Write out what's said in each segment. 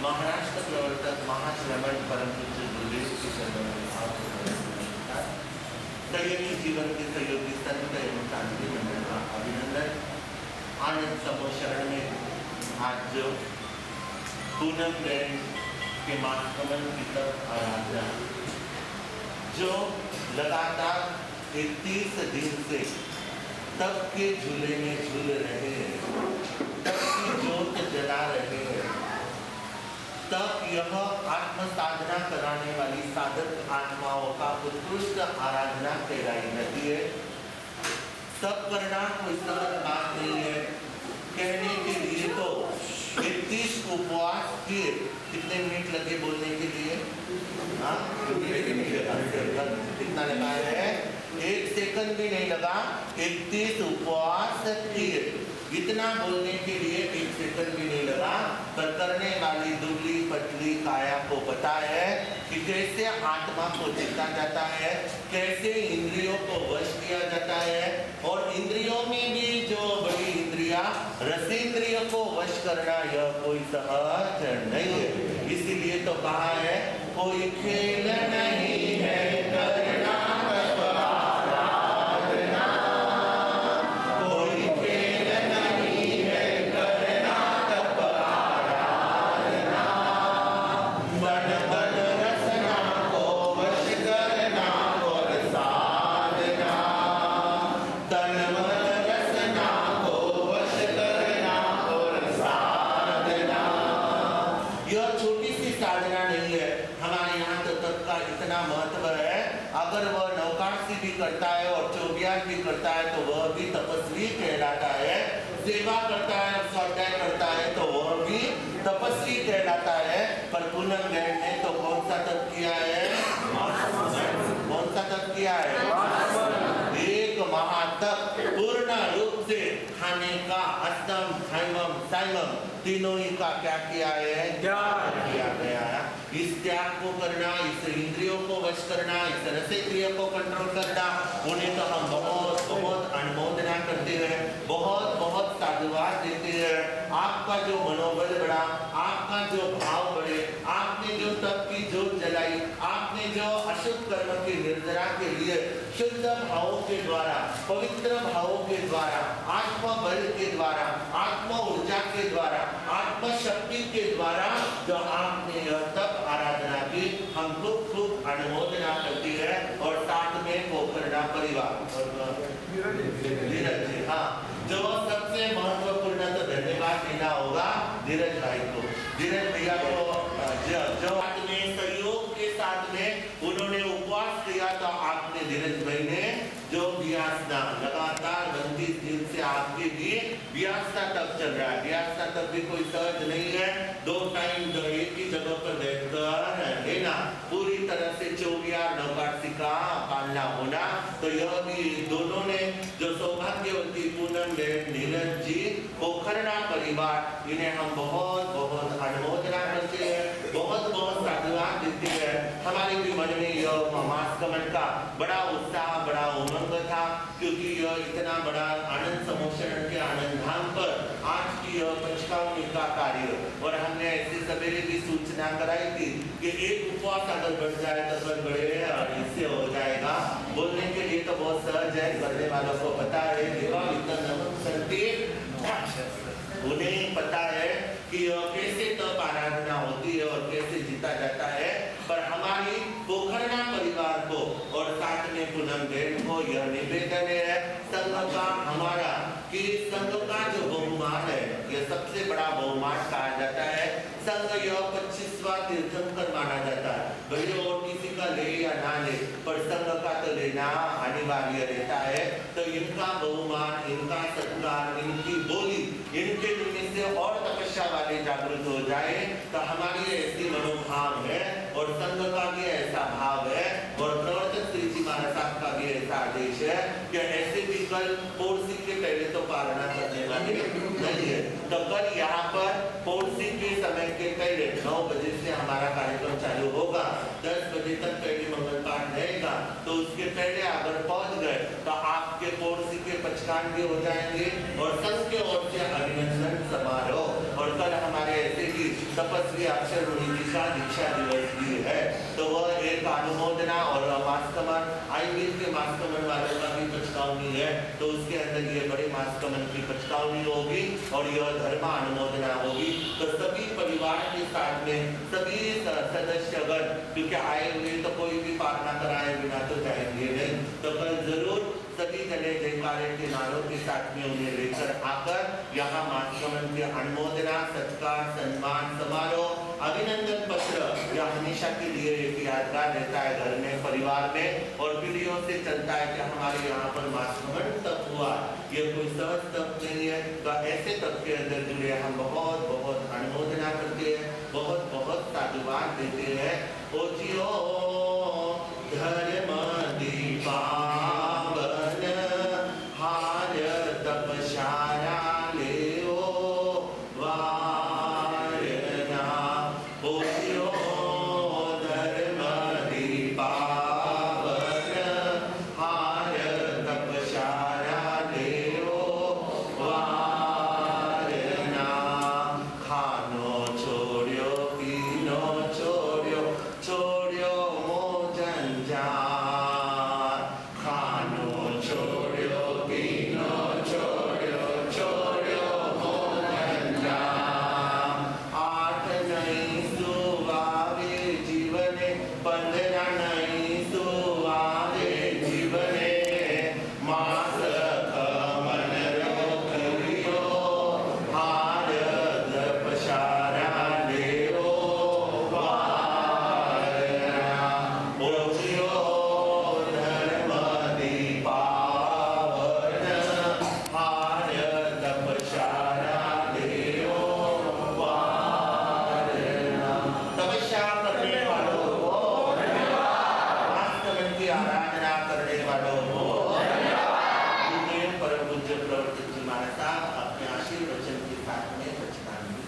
महाराष्ट्र प्रवर्तक महाश्रमण परम पूज्य गुरुदेव के चरणों में संयमी जीवन के सहयोगी संत एवं शांति मंडल का अभिनंदन। आनंद समूह शरण में आज जो पूनम बहन के मातमन की तरफ आराधना जो लगातार 31 दिन से तब के झूले में झूल रहे हैं, तब की जोत जला रहे हैं, तब यह आत्म साधना कराने वाली साधक आत्माओं का उत्कृष्ट आराधना कहलाई जाती है। सब करना कोई सरल बात नहीं है। कहने के लिए तो 31 उपवास किए, कितने मिनट लगे बोलने के लिए? हाँ, कितना लगा है? 1 सेकंड भी नहीं लगा। 31 उपवास किए, इतना बोलने के लिए 1 सेकंड भी नहीं लगा। पर करने वाली दुबली पतली काया को पता है कि कैसे आत्मा को जीता जाता है, कैसे इंद्रियों को वश किया जाता है। और इंद्रियों में भी जो बड़ी इंद्रिया रसेंद्रिय को वश करना यह कोई सहज नहीं है। इसीलिए तो कहा है कोई खेल नहीं है करना करता है और 24 भी करता है तो वह भी तपस्वी कहलाता है। सेवा करता है और स्वाध्याय करता है तो वह भी तपस्वी कहलाता है। पर पूनम बहन ने तो कौन सा तप किया है? कौन सा तप किया है? एक महातप, पूर्ण रूप से खाने का अष्टम धैमम साइमम तीनों ही का क्या किया है? त्याग किया गया है। इस त्याग को करना, इस इंद्रियों को वश करना, इस रसेंद्रियों को कंट्रोल करना, उन्हें तो हम बहुत बहुत अनुमोदना करते हैं, बहुत बहुत साधुवाद देते हैं। आपका जो मनोबल बढ़ा, आपका जो भाव बढ़े, आपने जो तप की जोत जलाई, आपने जो अशुद्ध कर्म की निर्जरा के लिए शुद्ध भावों के द्वारा, पवित्र भावों के द्वारा, आत्मा बल के द्वारा, आत्मा ऊर्जा के द्वारा, आत्मा शक्ति के द्वारा जो आपने यह तप आराधना की, हम खूब खूब अनुमोदना करती है। और साथ में पोखरना परिवार और धीरज जी, हाँ, जो सबसे महत्वपूर्ण तो धन्यवाद देना होगा धीरज भाई को, धीरज भैया को, जो में सहयोग के साथ में उन्होंने उपवास किया। तो आपने धीरज भाई ने जो व्यासना लगातार 29 दिन से आपके लिए व्यासना तक चल रहा है। व्यासना तक भी कोई सहज नहीं है। 2 टाइम एक ही जगह पर बैठकर है ना, पूरी तरह से 24 नवकाशी का पालना होना। तो यह भी दोनों ने जो सौभाग्यवती पूनम बहन नीरज जी पोखरना परिवार, इन्हें हम बहुत बहुत अनुमोदना करते हैं, बहुत बहुत साधुवाद देते हैं। हमारे भी मन में यह मासकमन का बड़ा उत्साह, बड़ा उमंग था, क्योंकि यह इतना बड़ा आनंद समोषण के आनंद धाम पर आज की यह पंचकावनी का कार्य। और हमने ऐसे सवेरे की सूचना कराई थी कि एक उपवास अगर बढ़ जाए तो बढ़ बढ़े और इससे हो जाएगा। बोलने के लिए तो बहुत सहज है, करने वालों को पता है। उन्हें पता है कि कैसे तप आराधना होती है और कैसे जीता जाता है। पर हमारी पोखरना परिवार को और साथ में पूनम बहन को यह निवेदन है संघ का हमारा कि संघ का जो बहुमान है, यह सबसे बड़ा बहुमान कहा जाता है। संघ यह 25वां तीर्थंकर माना जाता है। भले और किसी का ले या ना ले, पर संघ का तो लेना अनिवार्य रहता है। तो इनका बहुमान, इनका सत्कार, इनकी बोली, इनके निमित्त से और तपस्या वाले जागृत हो जाए। तो हमारी ऐसी मनोभाव है और संघ का भी ऐसा भाव है और प्रवर्तक श्री जी महाराज साहब का भी ऐसा आदेश है कि ऐसे भी कल पौर्सी के पहले तो पालना करने वाले नहीं है। तो कल यहाँ पर पौर्सी के समय के पहले 9 बजे से हमारा कार्यक्रम चालू होगा। 10 बजे तक पहले मंगल पाठ रहेगा। तो उसके पहले अगर पहुंच गए तो आपके पौर्सी के 95 हो जाएंगे और संघ के ओर से अभिनंदन समारोह। और कल हमारे ऐसे भी तपस्वी अक्षर मुनि जी का दीक्षा दिवस भी है, तो वह एक अनुमोदना और मास्कमन आईवीर के मास्कमन वालों का भी पचकावनी है, तो उसके अंदर ये बड़े मास्कमन की पचकावनी होगी और यह धर्म अनुमोदना होगी। तो सभी परिवार के साथ में सभी सदस्यगण, क्योंकि आए हुए तो कोई भी पालना कराए बिना तो जाएंगे नहीं, तो कल जरूर सभी जने जयकारे के नारों के साथ में उन्हें लेकर आकर यहाँ मास्कमन के अनुमोदना, सत्कार, सम्मान समारोह, अभिनंदन पत्र यह हमेशा के लिए एक यादगार रहता है घर में, परिवार में, और पीढ़ियों से चलता है कि हमारे यहाँ पर मास्कमन तप हुआ। ये कोई सहज तप नहीं है, तो ऐसे तप के अंदर जुड़े हम बहुत बहुत अनुमोदना करते हैं, बहुत बहुत साधुवाद देते हैं। ओ जियो धर्म दीपावन हार तपशारा लेओ वारना। ओ जियो धर्म दीपावन हार तपशारा लेओ वारना। खानो छोड़ो पीनो छोड़ो छोड़ो मो जंजाल। खानो छोड़ो पीनो छोड़ो छोड़ो मो जंजाल। आठ नहीं सुवावे जीवने 15 नहीं सुवावे जीवने। मास मन रोकियो हार तपशारा लेओ वारना। ओ जियो धर्म दीपावन हार तपशारा लेओ वारना। तपस्या करने वालों को मास्कमन की आराधना करने वालों को परम पूज्य प्रवर्तक जी महाराज साहब अपने आशीर्वचन के साथ में बचकाएंगे।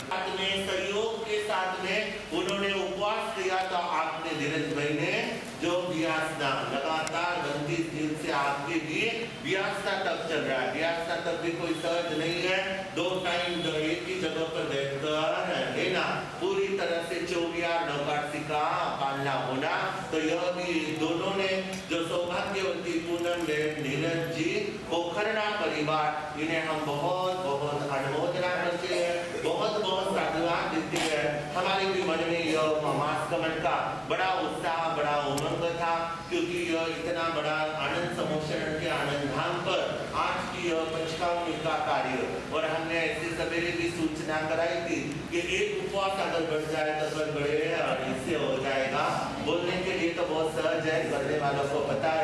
साथ में सहयोग के साथ में उन्होंने उपवास किया, तो आपने धीरज भाई ने जो व्यासना लगातार 32 दिन से आपके लिए व्यासना तप चल रहा है। व्यासना तप भी कोई सहज नहीं है, 2 टाइम एक ही जगह पर बैठकर लेना, पूरी तरह से 24 नवकाशी का पालना होना। तो यह भी दोनों ने जो सौभाग्यवती पूनम नीरज जी पोखरना परिवार, इन्हें हम बहुत बहुत अनुमोदना करते हैं, बहुत बहुत साधुवाद देते हैं। हमारे भी मन में यह मास्कमन का बड़ा उत्साह, बड़ा उमंग था, क्योंकि यह इतना बड़ा आनंद समोषण के आनंद धाम पर आज की यह पंचकावनी का कार्य, और हमने ऐसे सवेरे भी सूचना कराई थी कि एक उपवास अगर बढ़ जाए तो फिर बड़े और इससे हो जाएगा। बोलने के लिए तो बहुत सहज है, करने वालों को पता है,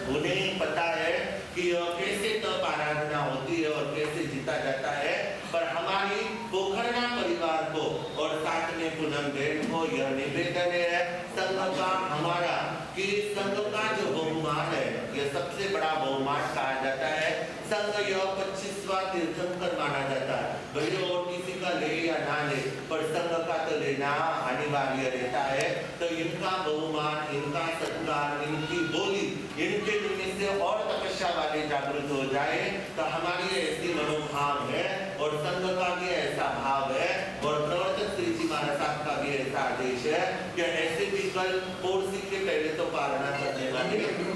उन्हें पता है कि कैसे तप आराधना होती है और कैसे जीता जाता है। पर हमारी पोखरना परिवार को और साथ में पूनम बहन को यह निवेदन है संघ का हमारा, कि संघ का जो बहुमान है, यह सबसे बड़ा बहुमान कहा जाता है। संघ यह 25वां तीर्थंकर माना जाता है, भले और किसी का ले या ना ले, पर संघ का तो लेना अनिवार्य रहता है। तो इनका बहुमान, इनका सत्कार, इनकी बोली, इनके निमित्त से और तपस्या वाले जागृत हो जाए, तो हमारी ऐसी मनोभाव है और संघ का भी ऐसा भाव है और प्रवर्तक श्री जी महाराज साहब का भी ऐसा आदेश है कि ऐसे भी कल पौर्सी के पहले तो पालना करने वाले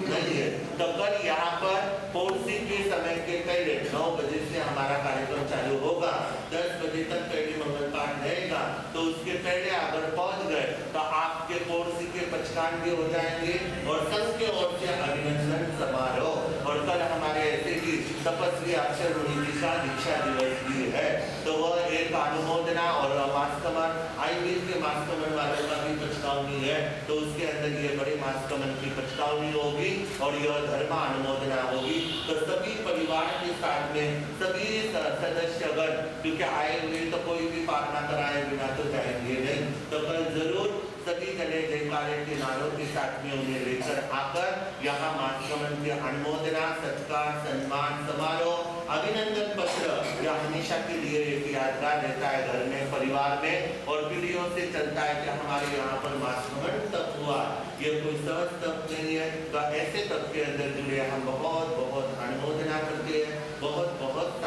नहीं है। तो कल यहाँ पर पौर्सी के समय के पहले 9 बजे से हमारा कार्यक्रम चालू होगा, 10 बजे तक पहले मंगल पाठ रहेगा। तो उसके पहले अगर पहुंच गए तो आपके पौर्सी के पचकान भी हो जाएंगे और संघ के ओर से अभिनंदन समारोह। और कल हमारे ऐसे भी तपस्वी अक्षर मुनि जी का दीक्षा दिवस भी है, तो वह एक अनुमोदना और मास्कमन आईवीर के मास्कमन वालों का भी पचकावनी है, तो उसके अंदर ये बड़े मास्कमन की पचकावनी होगी और यह धर्म अनुमोदना होगी। तो सभी परिवार के साथ में सभी सदस्यगण, क्योंकि आए हुए तो कोई भी पालना कराए बिना तो जाएंगे नहीं, तो कल जरूर सभी जने जयकारे के नारों के साथ में उन्हें लेकर आकर यहाँ मातृमंडल की अनुमोदना, सत्कार, सम्मान समारोह, अभिनंदन पत्र यह हमेशा के लिए एक यादगार रहता है घर में, परिवार में, और पीढ़ियों से चलता है कि हमारे यहाँ पर मातृमंडल तप हुआ। ये कोई सहज तप नहीं है, तो ऐसे तप के अंदर जुड़े हम बहुत बहुत अनुमोदना करते हैं, बहुत बहुत